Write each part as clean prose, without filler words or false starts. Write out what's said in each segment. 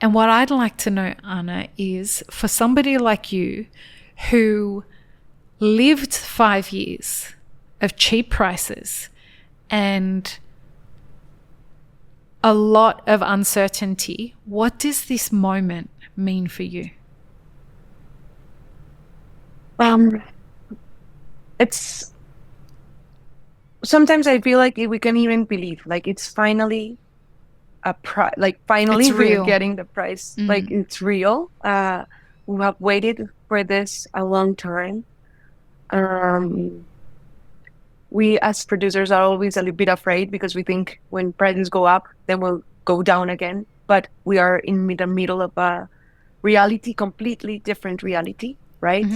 And what I'd like to know, Ana, is for somebody like you who lived 5 years of cheap prices and a lot of uncertainty, what does this moment mean for you? It's sometimes I feel like we can even believe like it's finally a price, like finally It's real. we're getting the price, like it's real. We have waited for this a long time. We as producers are always a little bit afraid because we think when prices go up, then we'll go down again. But we are in the middle of a reality, completely different reality, right?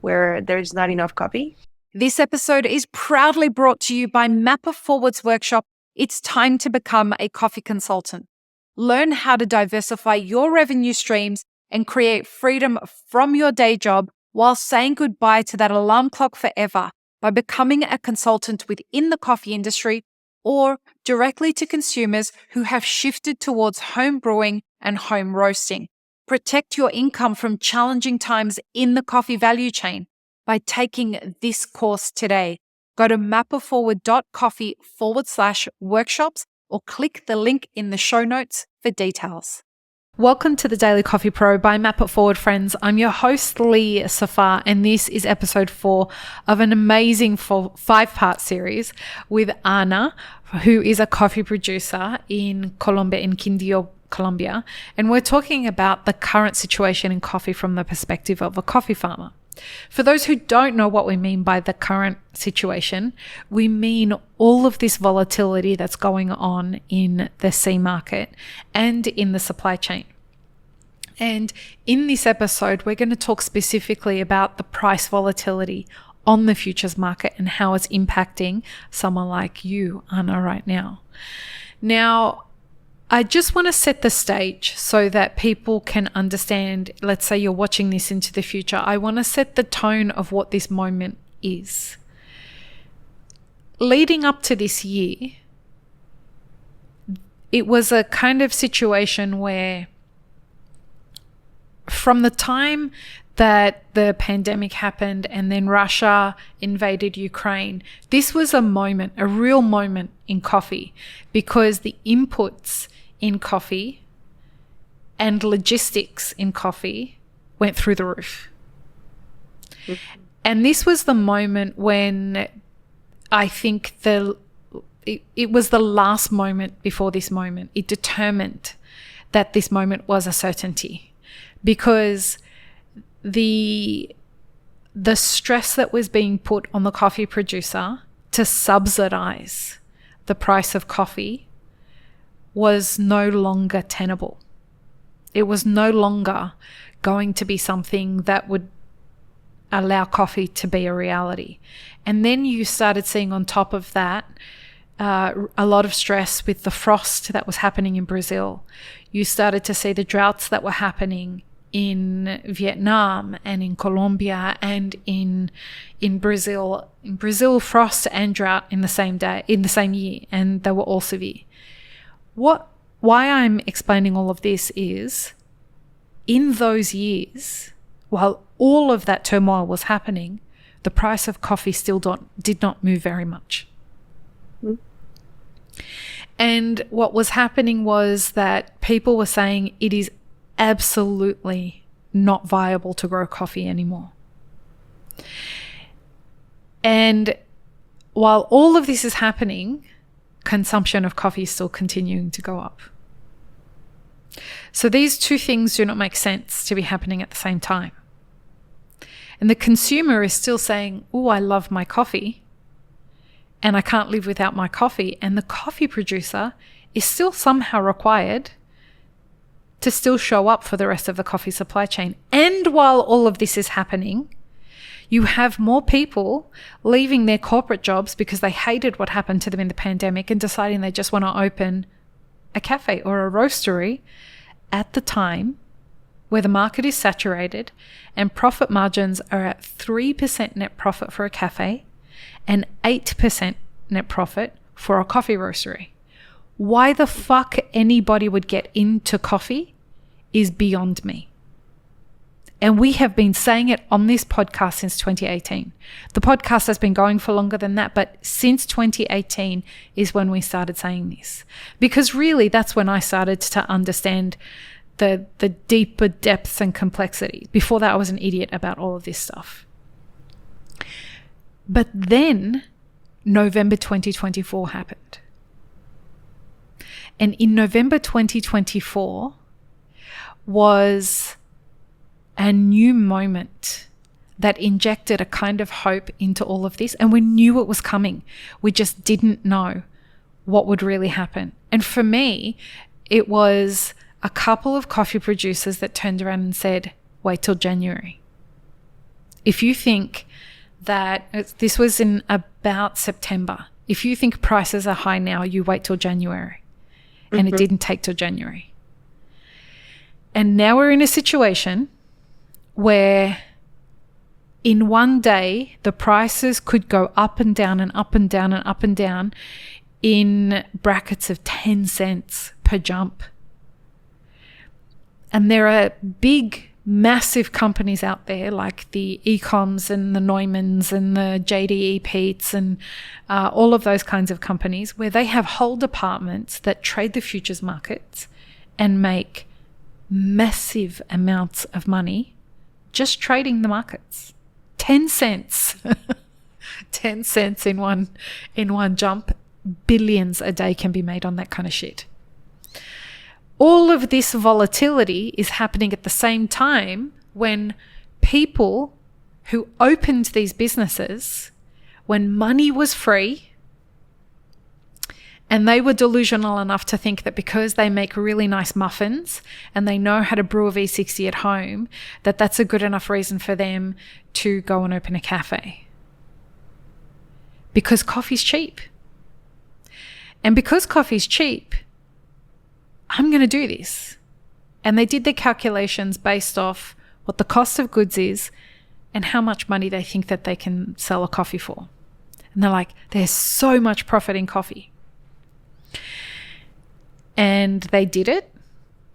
Where there's not enough coffee. This episode is proudly brought to you by Mapper Forward's workshop, It's Time to Become a Coffee Consultant. Learn how to diversify your revenue streams and create freedom from your day job while saying goodbye to that alarm clock forever by becoming a consultant within the coffee industry or directly to consumers who have shifted towards home brewing and home roasting. Protect your income from challenging times in the coffee value chain by taking this course today. Go to mapperforward.coffee/workshops or click the link in the show notes for details. Welcome to the Daily Coffee Pro by Map It Forward, friends. I'm your host, Lee Safar, and this is episode 4 of an amazing 5-part series with Ana, who is a coffee producer in Colombia, in Quindio, Colombia. And we're talking about the current situation in coffee from the perspective of a coffee farmer. For those who don't know what we mean by the current situation, we mean all of this volatility that's going on in the C market and in the supply chain. And in this episode, we're going to talk specifically about the price volatility on the futures market and how it's impacting someone like you, Ana, right now. Now, I just want to set the stage so that people can understand. Let's say you're watching this into the future. I want to set the tone of what this moment is. Leading up to this year, it was a kind of situation where from the time that the pandemic happened and then Russia invaded Ukraine, this was a moment, a real moment in coffee, because the inputs in coffee and logistics in coffee went through the roof. And this was the moment when I think it was the last moment before this moment. It determined that this moment was a certainty, because the stress that was being put on the coffee producer to subsidize the price of coffee was no longer tenable. It was no longer going to be something that would allow coffee to be a reality. And then you started seeing on top of that a lot of stress with the frost that was happening in Brazil. You started to see the droughts that were happening in Vietnam and in Colombia and in Brazil. In Brazil, frost and drought in the same year, and they were all severe. Why I'm explaining all of this is, in those years, while all of that turmoil was happening, the price of coffee still did not move very much. And what was happening was that people were saying it is absolutely not viable to grow coffee anymore. And while all of this is happening, consumption of coffee is still continuing to go up. So these two things do not make sense to be happening at the same time. And the consumer is still saying, oh, I love my coffee and I can't live without my coffee. And the coffee producer is still somehow required to still show up for the rest of the coffee supply chain. And while all of this is happening, you have more people leaving their corporate jobs because they hated what happened to them in the pandemic and deciding they just want to open a cafe or a roastery at the time where the market is saturated and profit margins are at 3% net profit for a cafe and 8% net profit for a coffee roastery. Why the fuck anybody would get into coffee is beyond me. And we have been saying it on this podcast since 2018. The podcast has been going for longer than that, but since 2018 is when we started saying this. Because really, that's when I started to understand the deeper depths and complexity. Before that, I was an idiot about all of this stuff. But then November 2024 happened. And in November 2024 was a new moment that injected a kind of hope into all of this. And we knew it was coming. We just didn't know what would really happen. And for me, it was a couple of coffee producers that turned around and said, wait till January. If you think that this was in about September, if you think prices are high now, you wait till January. And it didn't take till January. And now we're in a situation where in one day, the prices could go up and down and up and down and up and down in brackets of 10 cents per jump. And there are big, massive companies out there like the Ecoms and the Neumanns and the JDE Peets and all of those kinds of companies where they have whole departments that trade the futures markets and make massive amounts of money just trading the markets. 10 cents. 10 cents in one jump. Billions a day can be made on that kind of shit. All of this volatility is happening at the same time when people who opened these businesses, when money was free, and they were delusional enough to think that because they make really nice muffins and they know how to brew a V60 at home, that that's a good enough reason for them to go and open a cafe. Because coffee's cheap. And because coffee's cheap, I'm going to do this. And they did their calculations based off what the cost of goods is and how much money they think that they can sell a coffee for. And they're like, there's so much profit in coffee. And they did it.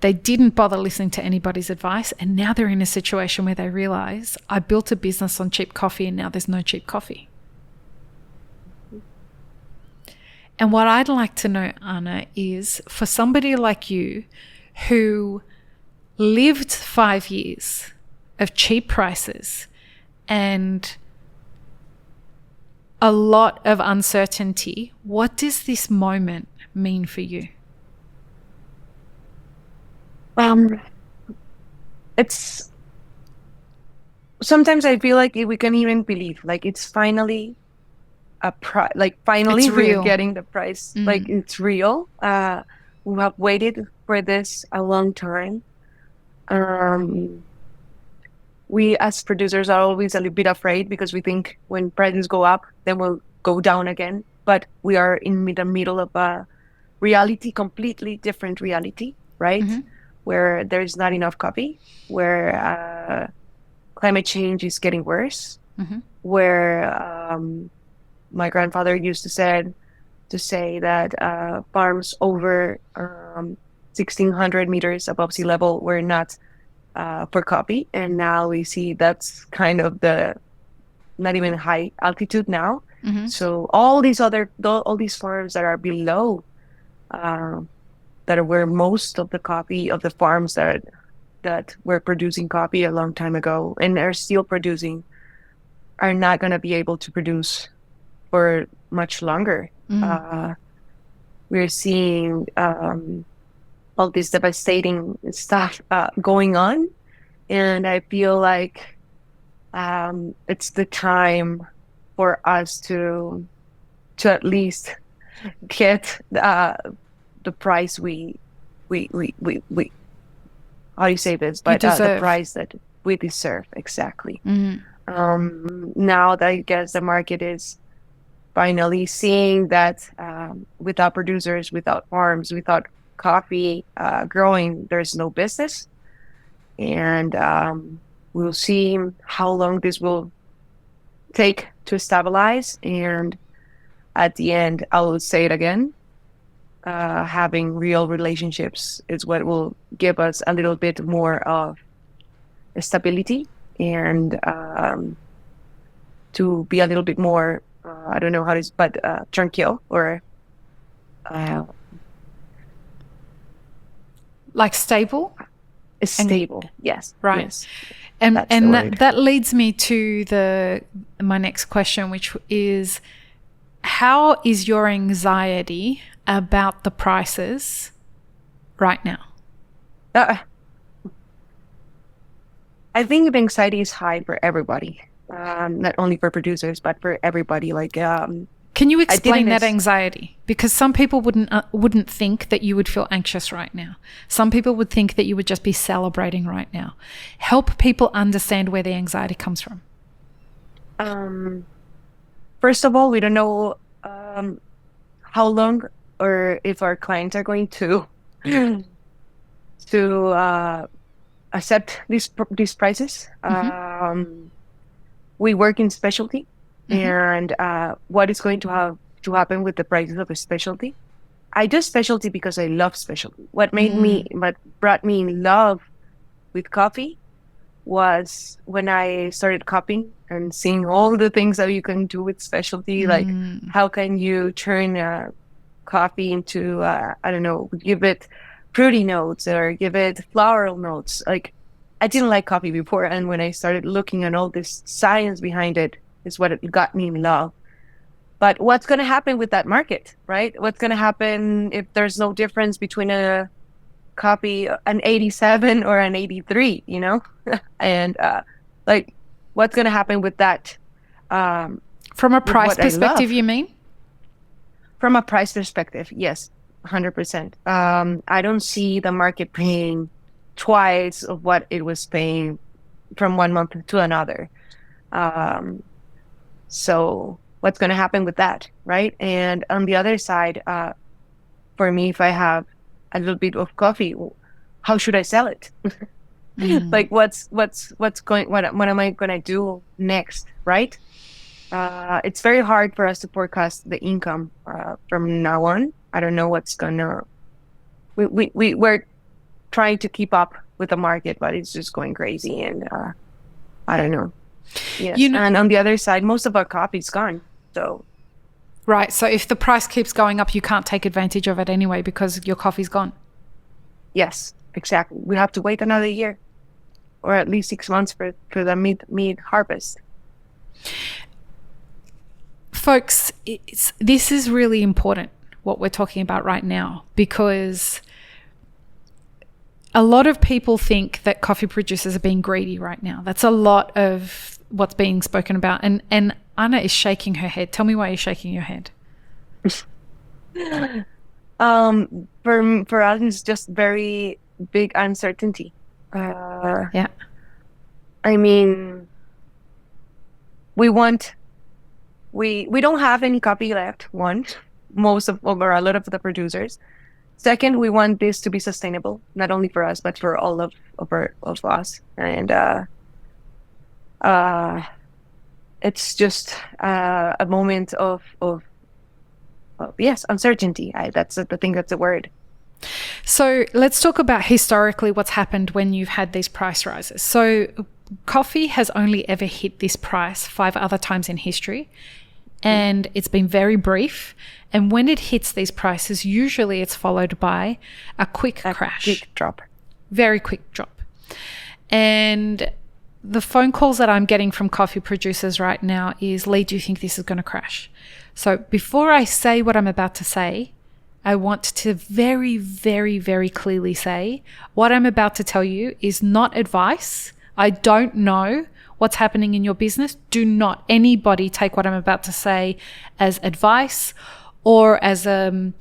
They didn't bother listening to anybody's advice. And now they're in a situation where they realize I built a business on cheap coffee and now there's no cheap coffee. And what I'd like to know, Ana, is for somebody like you who lived 5 years of cheap prices and a lot of uncertainty, what does this moment mean for you? It's sometimes I feel like we can even believe like it's finally finally it's real. We're getting the price. Like it's real. We have waited for this a long time. We as producers are always a little bit afraid because we think when prices go up, then we'll go down again. But we are in the middle of a reality, completely different reality, right? Where there's not enough coffee, where climate change is getting worse, where my grandfather used to say that farms over 1,600 meters above sea level were not for coffee, and now we see that's kind of the not even high altitude now. So all these farms that are below, that are where most of the coffee of the farms that were producing coffee a long time ago and are still producing, are not going to be able to produce for much longer. We're seeing all this devastating stuff going on, and I feel like it's the time for us to at least get the price we how do you say this? But the price that we deserve, exactly. Now that I guess the market is finally seeing that without producers, without farms, without coffee growing, there's no business. And we'll see how long this will take to stabilize. And at the end, I will say it again, having real relationships is what will give us a little bit more of stability and to be a little bit more, I don't know how it is, but tranquil or like stable? Stable, yes. Right. Yes. And That's that leads me to my next question, which is, how is your anxiety about the prices right now? I think the anxiety is high for everybody, not only for producers, but for everybody. Like, can you explain that anxiety? Because some people wouldn't think that you would feel anxious right now. Some people would think that you would just be celebrating right now. Help people understand where the anxiety comes from. First of all, we don't know how long or if our clients are going to accept these prices. We work in specialty. And what is going to happen with the prices of a specialty? I do specialty because I love specialty. What brought me in love with coffee was when I started copying and seeing all the things that you can do with specialty. Like, how can you turn coffee into, I don't know, give it fruity notes or give it floral notes. Like, I didn't like coffee before. And when I started looking at all this science behind it, is what it got me in love. But what's going to happen with that market, right? What's going to happen if there's no difference between a copy, an 87 or an 83, you know? And like, what's going to happen with that? From a price perspective, you mean? From a price perspective, yes, 100%. I don't see the market paying twice of what it was paying from one month to another. So what's going to happen with that, right? And on the other side, for me, if I have a little bit of coffee, how should I sell it? Like, what am I going to do next, right? It's very hard for us to forecast the income from now on. I don't know what's gonna. We're trying to keep up with the market, but it's just going crazy, and I don't know. Yes. And on the other side, most of our coffee's gone. So, right. So if the price keeps going up, you can't take advantage of it anyway because your coffee's gone. Yes, exactly. We have to wait another year, or at least 6 months for the mid harvest. Folks, this is really important, what we're talking about right now, because a lot of people think that coffee producers are being greedy right now. That's a lot of what's being spoken about. And Ana is shaking her head. Tell me why you're shaking your head. For us, it's just very big uncertainty. Yeah. I mean, we don't have any copy left. One, or a lot of the producers. Second, we want this to be sustainable, not only for us but for all of us. And it's just a moment of uncertainty. I think that's the word. So let's talk about historically what's happened when you've had these price rises. So coffee has only ever hit this price 5 other times in history, and it's been very brief. And when it hits these prices, usually it's followed by a quick crash. Quick drop. Very quick drop. And the phone calls that I'm getting from coffee producers right now is, Lee, do you think this is going to crash? So before I say what I'm about to say, I want to very, very, very clearly say what I'm about to tell you is not advice. I don't know what's happening in your business. Do not anybody take what I'm about to say as advice or as not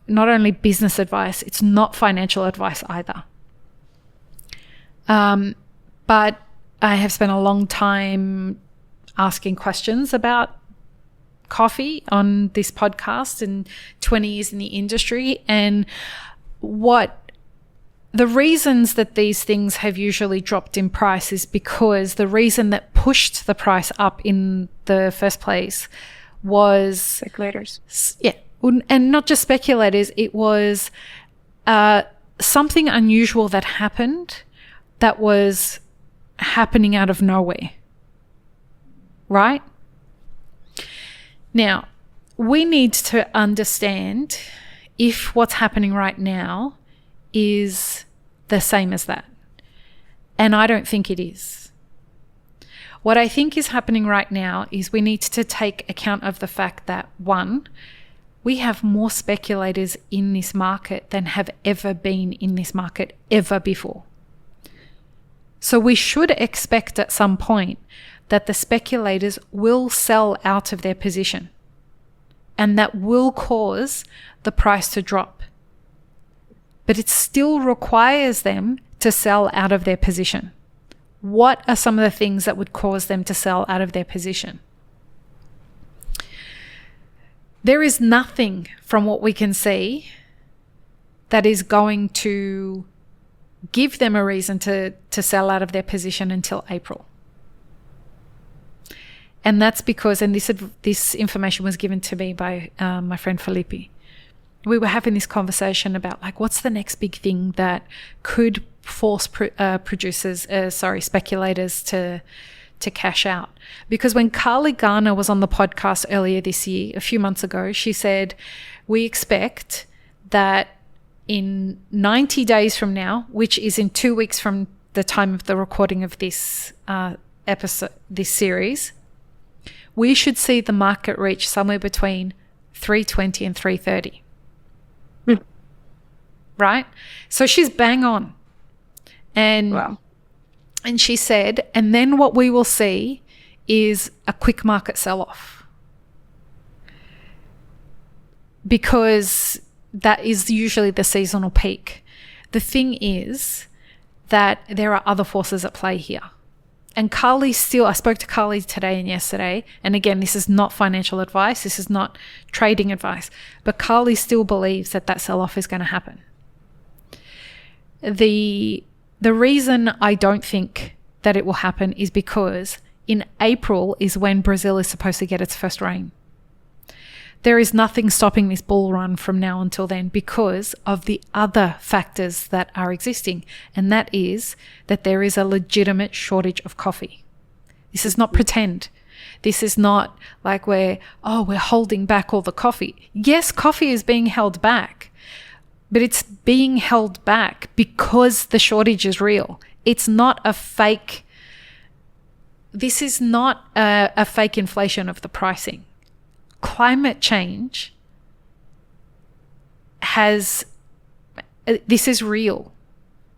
only business advice. It's not financial advice either. But I have spent a long time asking questions about coffee on this podcast and 20 years in the industry, and the reasons that these things have usually dropped in price is because the reason that pushed the price up in the first place was speculators. Yeah, And not just speculators, it was something unusual that happened that was happening out of nowhere, right? Now, we need to understand if what's happening right now is the same as that. And I don't think it is. What I think is happening right now is we need to take account of the fact that, one, we have more speculators in this market than have ever been in this market ever before. So we should expect at some point that the speculators will sell out of their position, and that will cause the price to drop. But it still requires them to sell out of their position. What are some of the things that would cause them to sell out of their position? There is nothing from what we can see that is going to give them a reason to sell out of their position until April. And that's because, and this information was given to me by my friend Felipe. We were having this conversation about what's the next big thing that could force speculators to cash out. Because when Carly Garner was on the podcast earlier this year, a few months ago, she said, we expect that in 90 days from now, which is in 2 weeks from the time of the recording of this episode, this series, we should see the market reach somewhere between 320 and 330. Right? So she's bang on. And wow. And she said, and then what we will see is a quick market sell-off. Because that is usually the seasonal peak. The thing is that there are other forces at play here. And I spoke to Carly today and yesterday, and again, this is not financial advice, this is not trading advice, but Carly still believes that sell-off is going to happen. The reason I don't think that it will happen is because in April is when Brazil is supposed to get its first rain. There is nothing stopping this bull run from now until then because of the other factors that are existing, and that is that there is a legitimate shortage of coffee. This is not pretend. This is not like we're holding back all the coffee. Yes, coffee is being held back, but it's being held back because the shortage is real. It's not a fake. This is not a fake inflation of the pricing. Climate change this is real.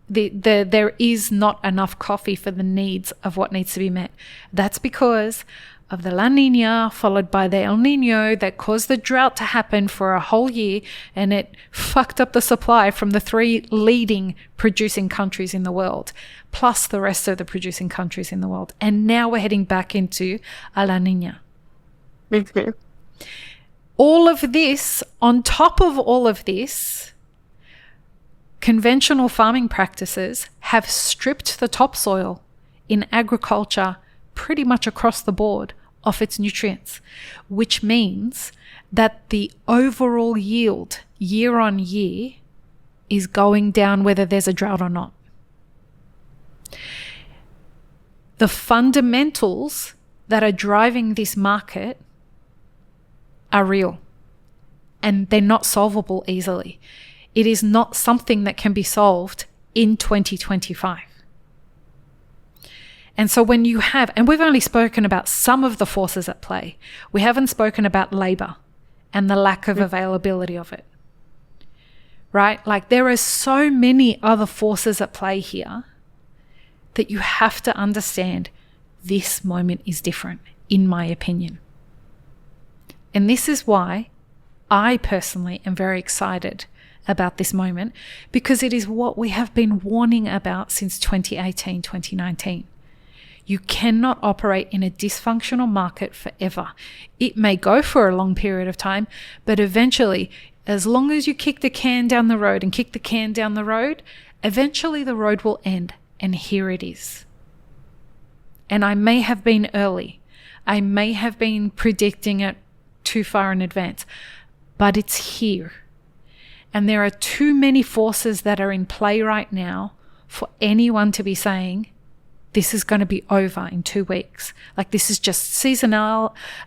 There is not enough coffee for the needs of what needs to be met. That's because of the La Nina followed by the El Nino that caused the drought to happen for a whole year, and it fucked up the supply from the 3 leading producing countries in the world, plus the rest of the producing countries in the world. And now we're heading back into a La Nina. Okay. All of this, on top of all of this, conventional farming practices have stripped the topsoil in agriculture pretty much across the board of its nutrients, which means that the overall yield year on year is going down whether there's a drought or not. The fundamentals that are driving this market are real, and they're not solvable easily. It is not something that can be solved in 2025. And so when you have, and we've only spoken about some of the forces at play, we haven't spoken about labor and the lack of availability of it, right? There are so many other forces at play here that you have to understand this moment is different, in my opinion. And this is why I personally am very excited about this moment, because it is what we have been warning about since 2018, 2019. You cannot operate in a dysfunctional market forever. It may go for a long period of time, but eventually, as long as you kick the can down the road and kick the can down the road, eventually the road will end, and here it is. And I may have been early. I may have been predicting it too far in advance, but it's here. And there are too many forces that are in play right now for anyone to be saying, this is going to be over in 2 weeks. Like, this is just a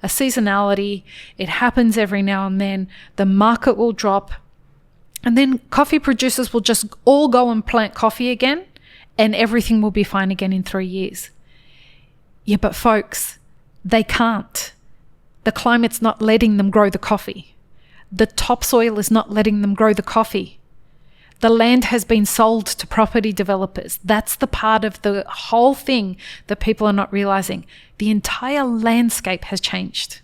seasonality. It happens every now and then. The market will drop. And then coffee producers will just all go and plant coffee again, and everything will be fine again in 3 years. Yeah, but folks, they can't. The climate's not letting them grow the coffee. The topsoil is not letting them grow the coffee. The land has been sold to property developers. That's the part of the whole thing that people are not realizing. The entire landscape has changed.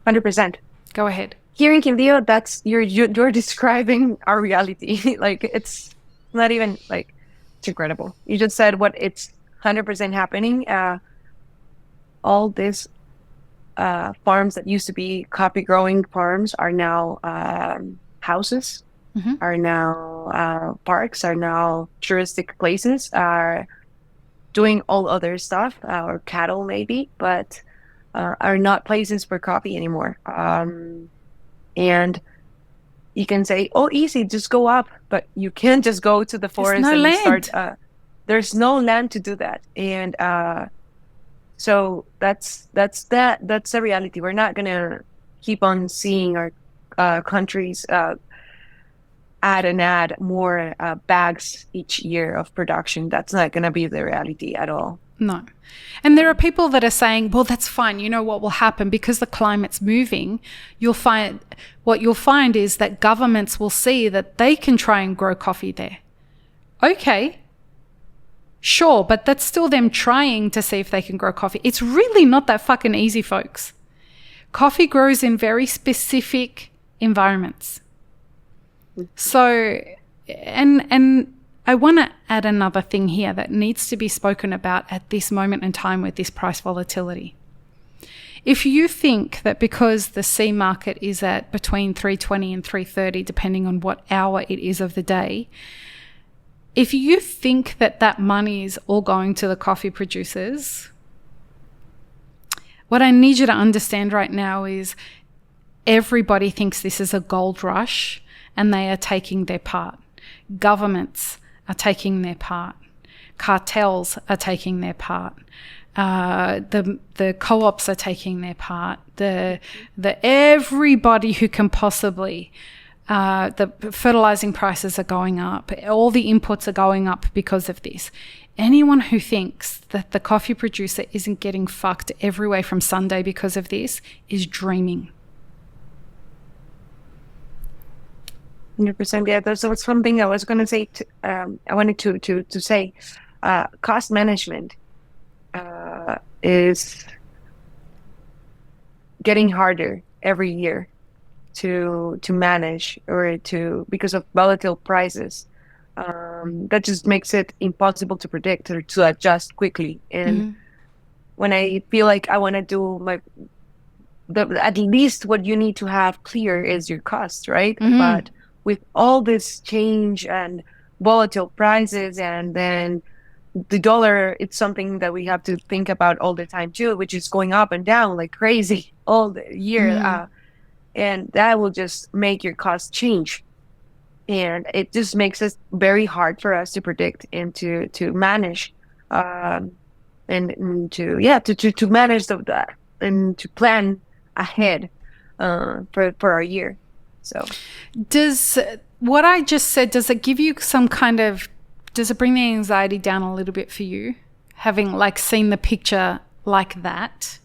100%. Go ahead. Here in Quindio, that's you're describing our reality. Like, it's not even like, it's incredible. You just said what it's 100% happening. All these farms that used to be coffee growing farms are now houses, are now parks, are now touristic places, are doing all other stuff, or cattle maybe, but are not places for coffee anymore. And you can say, oh, easy, just go up, but you can't just go to the forest and land. Start. There's no land to do that. And so that's the reality. We're not gonna keep on seeing our countries add more bags each year of production. That's not gonna be the reality at all. No. And there are people that are saying, well, that's fine. You know what will happen? Because the climate's moving, what you'll find is that governments will see that they can try and grow coffee there. Okay. Sure, but that's still them trying to see if they can grow coffee. It's really not that fucking easy, folks. Coffee grows in very specific environments. So, and I want to add another thing here that needs to be spoken about at this moment in time with this price volatility. If you think that because the C market is at between 320 and 330, depending on what hour it is of the day, if you think that that money is all going to the coffee producers, what I need you to understand right now is everybody thinks this is a gold rush and they are taking their part. Governments are taking their part. Cartels are taking their part. The co-ops are taking their part. The everybody who can possibly. The fertilizing prices are going up. All the inputs are going up because of this. Anyone who thinks that the coffee producer isn't getting fucked every way from Sunday because of this is dreaming. 100%. Yeah, that's something I was going to say. I wanted to say, cost management is getting harder every year to manage, or because of volatile prices. That just makes it impossible to predict or to adjust quickly. And when I feel like I want to do at least what you need to have clear is your cost, right? But with all this change and volatile prices, and then the dollar, it's something that we have to think about all the time too, which is going up and down like crazy all the year. And that will just make your costs change. And it just makes it very hard for us to predict and to manage, and to manage that and to plan ahead for our year. So does what I just said, does it give you some kind of, does it bring the anxiety down a little bit for you, having seen the picture like that?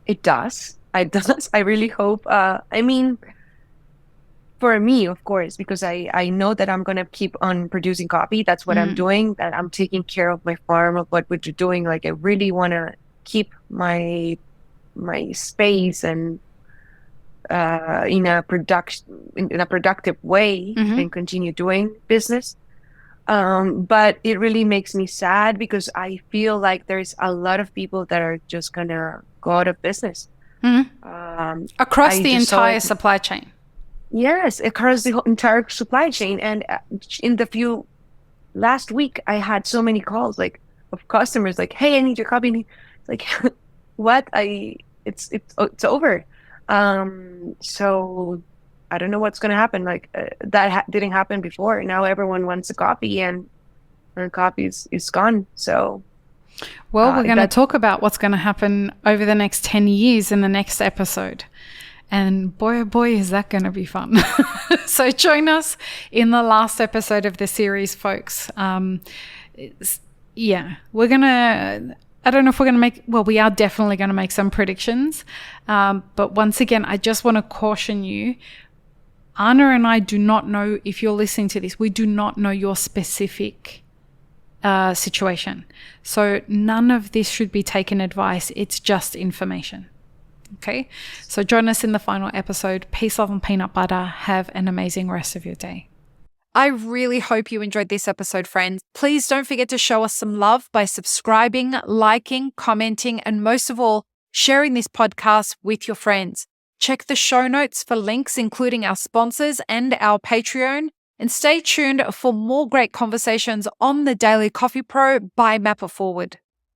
It does. I really hope. I mean, for me, of course, because I know that I'm going to keep on producing coffee. That's what I'm doing. That I'm taking care of my farm, of what we're doing. I really want to keep my space and in a productive way and continue doing business. But it really makes me sad because I feel like there's a lot of people that are just going to go out of business. Across the entire supply chain. Yes, across the entire supply chain. And in the last week, I had so many calls of customers hey, I need your coffee. It's what? It's over. So I don't know what's going to happen. Like that didn't happen before. Now everyone wants a coffee, and our coffee is gone. So, well, we're going to talk about what's going to happen over the next 10 years in the next episode. And boy, oh boy, is that going to be fun. So join us in the last episode of the series, folks. We're going to... I don't know if we're going to make, well, we are definitely going to make some predictions. But once again, I just want to caution you. Ana and I do not know, if you're listening to this, we do not know your specific situation. So none of this should be taken advice. It's just information. Okay? So join us in the final episode. Peace, love, and peanut butter. Have an amazing rest of your day. I really hope you enjoyed this episode, friends. Please don't forget to show us some love by subscribing, liking, commenting, and most of all, sharing this podcast with your friends. Check the show notes for links, including our sponsors and our Patreon, and stay tuned for more great conversations on the Daily Coffee Pro by Mapper Forward.